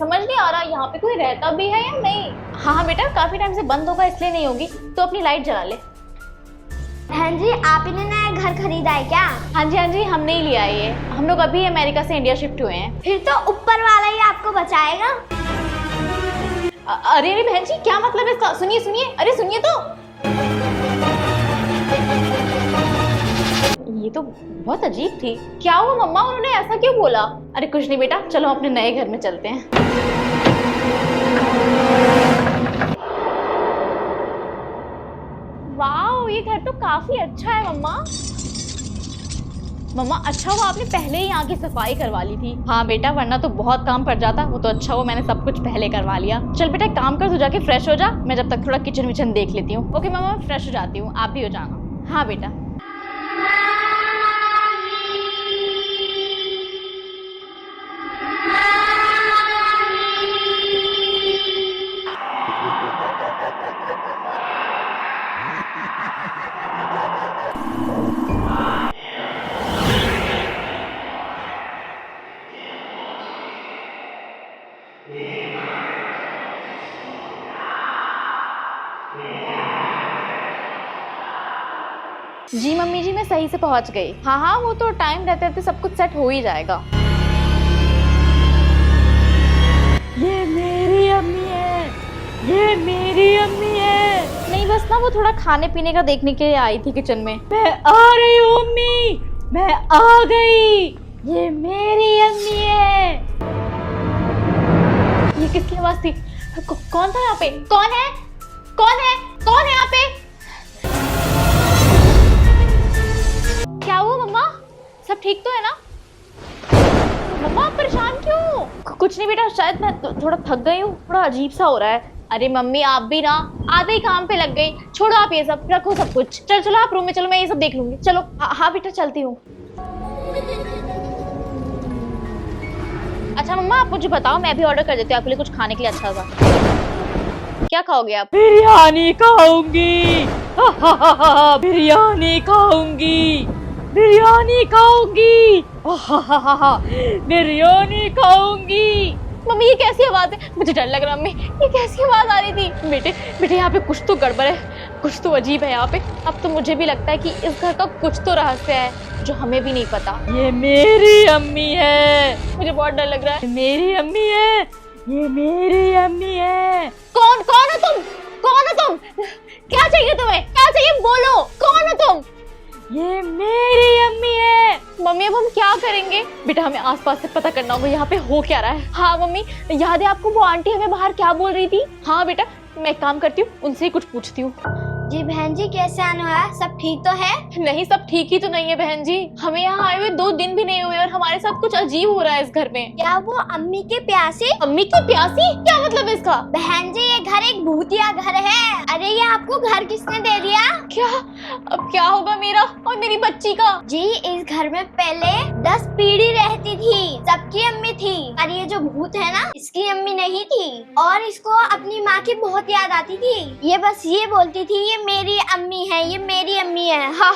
समझ नहीं आ रहा यहाँ पे कोई रहता भी है या नहीं। हाँ हाँ बेटा, काफी टाइम से बंद होगा इसलिए नहीं होगी, तो अपनी लाइट जला ले। बहन जी, आप इन्हें नया घर खरीदा है क्या? हाँ जी, हमने ही लिया है ये। हम लोग अभी अमेरिका से इंडिया शिफ्ट हुए हैं। फिर तो ऊपर वाला ही आपको बचाएगा। अरे बहन जी, क्या मतलब है इसका? सुनिए सुनिए, अरे सुनिए तो। ये तो बहुत अजीब थी। क्या हुआ मम्मा, उन्होंने ऐसा क्यों बोला? अरे कुछ नहीं बेटा, चलो अपने नए घर में चलते हैं। वाओ, ये घर तो काफी अच्छा है मम्मा। मम्मा अच्छा हुआ आपने पहले ही यहाँ की सफाई करवा ली थी। हाँ बेटा, वरना तो बहुत काम पड़ जाता। वो तो अच्छा हुआ मैंने सब कुछ पहले करवा लिया। चल बेटा एक काम कर, तू जाके फ्रेश हो जा, मैं जब तक थोड़ा किचन विचन देख लेती हूँ। ओके मम्मा, मैं फ्रेश हो जाती हूँ, आप भी हो जाना। हाँ बेटा। जी मम्मी जी, मैं सही से पहुंच गई। हाँ, वो तो टाइम रहते रहते सब कुछ सेट हो ही जाएगा। ये मेरी अम्मी है, ये मेरी अम्मी है। नहीं बस ना, वो थोड़ा खाने पीने का देखने के लिए आई थी किचन में। मैं आ रही हूँ अम्मी, मैं आ गई। ये मेरी अम्मी है। ये किसकी आवाज थी? कौन था यहाँ पे? कौन है? कौन है? कौन है यहाँ पे? क्या हुआ मम्मा, सब ठीक तो है ना? मम्मा आप परेशान क्यों? कुछ नहीं बेटा, शायद मैं थोड़ा थक गई हूँ, थोड़ा अजीब सा हो रहा है। अरे मम्मी आप भी ना आधे ही काम पे लग गई। छोड़ो आप ये सब, रखो सब कुछ। चलो आप रूम में चलो, मैं ये सब देख लूंगी। चलो। हाँ बेटा चलती हूँ। अच्छा मम्मा आप मुझे बताओ, मैं भी ऑर्डर कर देती हूँ आपके लिए कुछ खाने के लिए अच्छा सा। क्या खाओगे आप? बिरयानी खाऊंगी। बिरयानी खाऊंगी, बिरयानी खाऊंगी, बिरयानी खाऊंगी। मम्मी ये कैसी आवाज है? मुझे डर लग रहा है मम्मी, ये कैसी आवाज आ रही थी? बेटे यहाँ पे कुछ तो गड़बड़ है, कुछ तो अजीब है यहाँ पे। अब तो मुझे भी लगता है कि इस घर का कुछ तो रहस्य है जो हमें भी नहीं पता। ये मेरी अम्मी है, मुझे बहुत डर लग रहा है। मेरी अम्मी है, ये मेरी अम्मी है। कौन हो तुम? कौन हो तुम? क्या चाहिए तुम्हें? क्या चाहिए बोलो, कौन हो तुम? ये मेरी अम्मी है। मम्मी अब हम क्या करेंगे? बेटा हमें आसपास से पता करना होगा यहाँ पे हो क्या रहा है। हाँ मम्मी, याद है आपको वो आंटी हमें बाहर क्या बोल रही थी? हाँ बेटा, मैं एक काम करती हूँ, उनसे ही कुछ पूछती हूँ। जी बहन जी, कैसे आना है? सब ठीक तो है? नहीं सब ठीक ही तो नहीं है बहन जी। हमें यहाँ आए हुए 2 दिन भी नहीं हुए और हमारे साथ कुछ अजीब हो रहा है इस घर में। क्या वो अम्मी के प्यासी? अम्मी की प्यासी? क्या मतलब है इसका? बहन जी ये घर एक भूतिया घर है। अरे ये आपको घर किसने दे दिया? क्या? अब क्या होगा मेरा और मेरी बच्ची का? जी इस घर में पहले 10 पीढ़ी रहती थी, सबकी अम्मी थी। और ये जो भूत है ना, इसकी अम्मी नहीं थी और इसको अपनी माँ की बहुत याद आती थी। ये बस ये बोलती थी ये मेरी अम्मी है, ये मेरी अम्मी है। हा।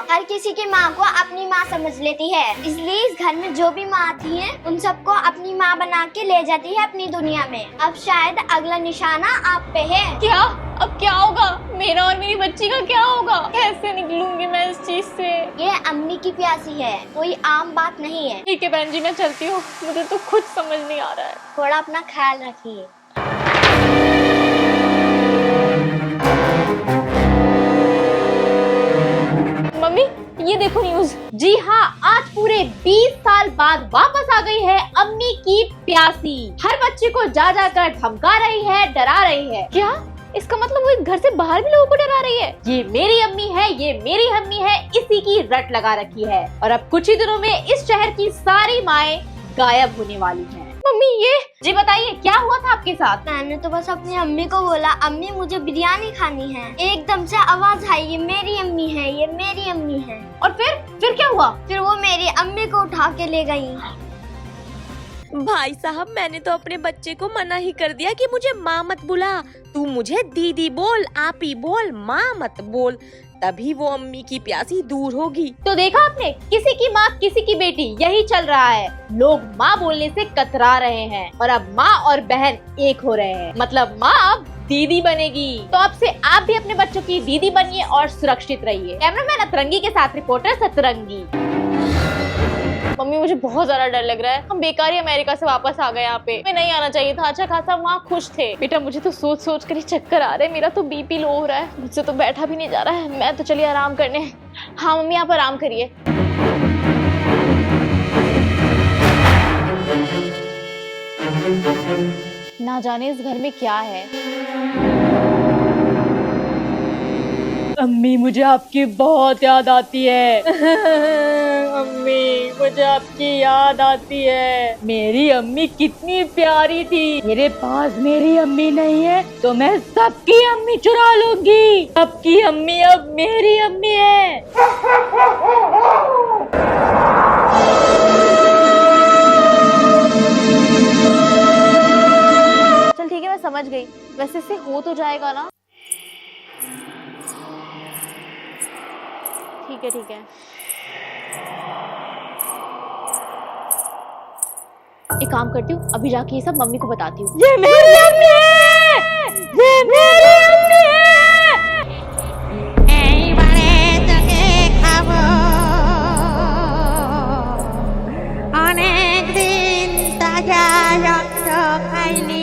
हर किसी की माँ को अपनी माँ समझ लेती है, इसलिए इस घर में जो भी माँ आती है उन सबको अपनी माँ बना के ले जाती है अपनी दुनिया में। अब शायद अगला निशाना आप पे है। क्या? अब क्या होगा? मेरा और मेरी बच्ची का क्या होगा? कैसे निकलूंगी मैं इस चीज से? ये अम्मी की प्यासी है, कोई आम बात नहीं है। ठीक है बहन जी, मैं चलती हूँ, मुझे तो खुद समझ नहीं आ रहा है। थोड़ा अपना ख्याल रखिए। मम्मी ये देखो न्यूज। जी हाँ, आज पूरे 20 साल बाद वापस आ गई है अम्मी की प्यासी। हर बच्चे को जा कर धमका रही है, डरा रही है। क्या? इसका मतलब वो घर से बाहर भी लोगों को डरा रही है। ये मेरी अम्मी है, ये मेरी अम्मी है, इसी की रट लगा रखी है। और अब कुछ ही दिनों में इस शहर की सारी माएं गायब होने वाली हैं। मम्मी ये जी बताइए क्या हुआ था आपके साथ? मैंने तो बस अपनी अम्मी को बोला अम्मी मुझे बिरयानी खानी है। एकदम से आवाज आई ये मेरी अम्मी है, ये मेरी अम्मी है। और फिर क्या हुआ? फिर वो मेरी अम्मी को उठा के ले गई। भाई साहब, मैंने तो अपने बच्चे को मना ही कर दिया कि मुझे माँ मत बुला, तू मुझे दीदी बोल, आपी बोल, माँ मत बोल, तभी वो अम्मी की प्यासी दूर होगी। तो देखा आपने, किसी की माँ किसी की बेटी, यही चल रहा है। लोग माँ बोलने से कतरा रहे हैं और अब माँ और बहन एक हो रहे हैं, मतलब माँ अब दीदी बनेगी। तो अब से आप भी अपने बच्चों की दीदी बनिए और सुरक्षित रहिए। कैमरामैन अतरंगी के साथ रिपोर्टर सतरंगी। मम्मी, मुझे बहुत ज्यादा डर लग रहा है। हम बेकार ही अमेरिका से वापस आ गए यहाँ पे। मैं नहीं आना चाहिए था। अच्छा खासा वहाँ खुश थे। बेटा, मुझे तो सोच सोच कर ही चक्कर आ रहे हैं। मेरा तो बीपी लो हो रहा है। मुझसे तो बैठा भी नहीं जा रहा है। मैं तो चलिए आराम करने। हाँ मम्मी, आप आराम करिए। ना जाने इस घर में क्या है। अम्मी, मुझे आपकी बहुत याद आती है। अम्मी, मुझे आपकी याद आती है। मेरी अम्मी कितनी प्यारी थी। मेरे पास मेरी अम्मी नहीं है तो मैं सबकी अम्मी चुरा लूंगी। सबकी अम्मी अब मेरी अम्मी है। चल ठीक है, मैं समझ गई। वैसे से हो तो जाएगा ना। ठीक है ठीक है। एक काम करती हूँ, अभी जाके ये सब मम्मी को बताती हूँ। ये मेरी अम्मी है। ये मेरी अम्मी है। অনেক দিন তাজা রক্ত খাইনি।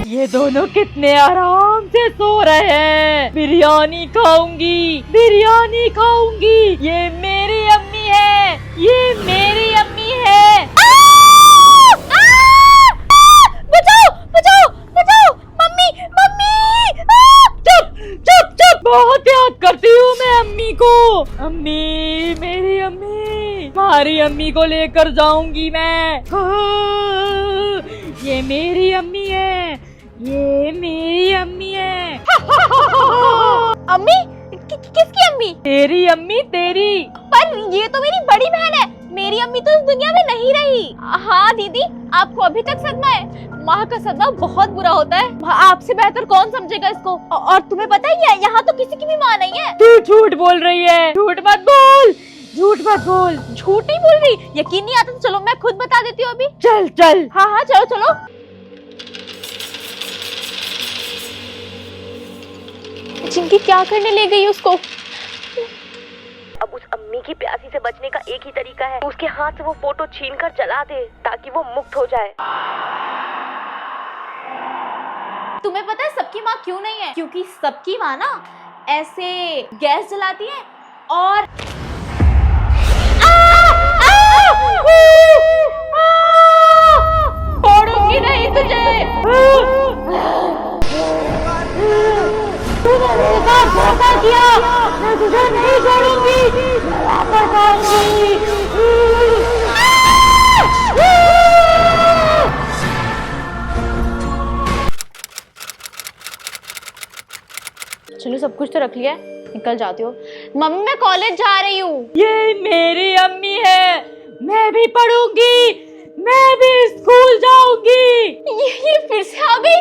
ये दोनों कितने आराम से सो रहे हैं। बिरयानी खाऊंगी, बिरयानी खाऊंगी। ये मेरी अम्मी है। ये मेरी अम्मी है। बचाओ बचाओ बचाओ, मम्मी मम्मी। चुप चुप चुप, बहुत याद करती हूँ मैं अम्मी को। अम्मी, मेरी अम्मी, तुम्हारी अम्मी को लेकर जाऊंगी मैं। ये मेरी अम्मी है। ये मेरी अम्मी है। अम्मी? किसकी अम्मी? तेरी अम्मी, तेरी। पर ये तो मेरी बड़ी बहन है। मेरी अम्मी तो इस दुनिया में नहीं रही। हाँ दीदी, आपको अभी तक सदमा है। माँ का सदमा बहुत बुरा होता है। आपसे बेहतर कौन समझेगा इसको। और तुम्हें पता ही है, यहाँ तो किसी की भी माँ नहीं है। तू झूठ बोल रही है। झूठ मत बोल, झूठ मत बोल। झूठ नहीं बोल रही। यकीन नहीं आता तो चलो मैं खुद बता देती हूँ अभी। चल चल। हाँ हाँ, चलो चलो। चिंकी क्या करने ले गई उसको? अब उस अम्मी की प्यासी से बचने का एक ही तरीका है, उसके हाथ से वो फोटो छीनकर जला दे ताकि वो मुक्त हो जाए। तुम्हें पता है सबकी माँ क्यों नहीं है? क्योंकि सबकी माँ ना ऐसे गैस जलाती है और छोड़ूंगी नहीं तुझे। तूने मेरे साथ धोखा किया, मैं तुझे नहीं छोड़ूंगी। मैं वापस आऊंगी। चलो सब कुछ तो रख लिया है, निकल जाती हो। मम्मी मैं कॉलेज जा रही हूँ। ये मेरी अम्मी है। मैं भी पढ़ूंगी, मैं भी स्कूल जाऊंगी। ये फिर से आ गई।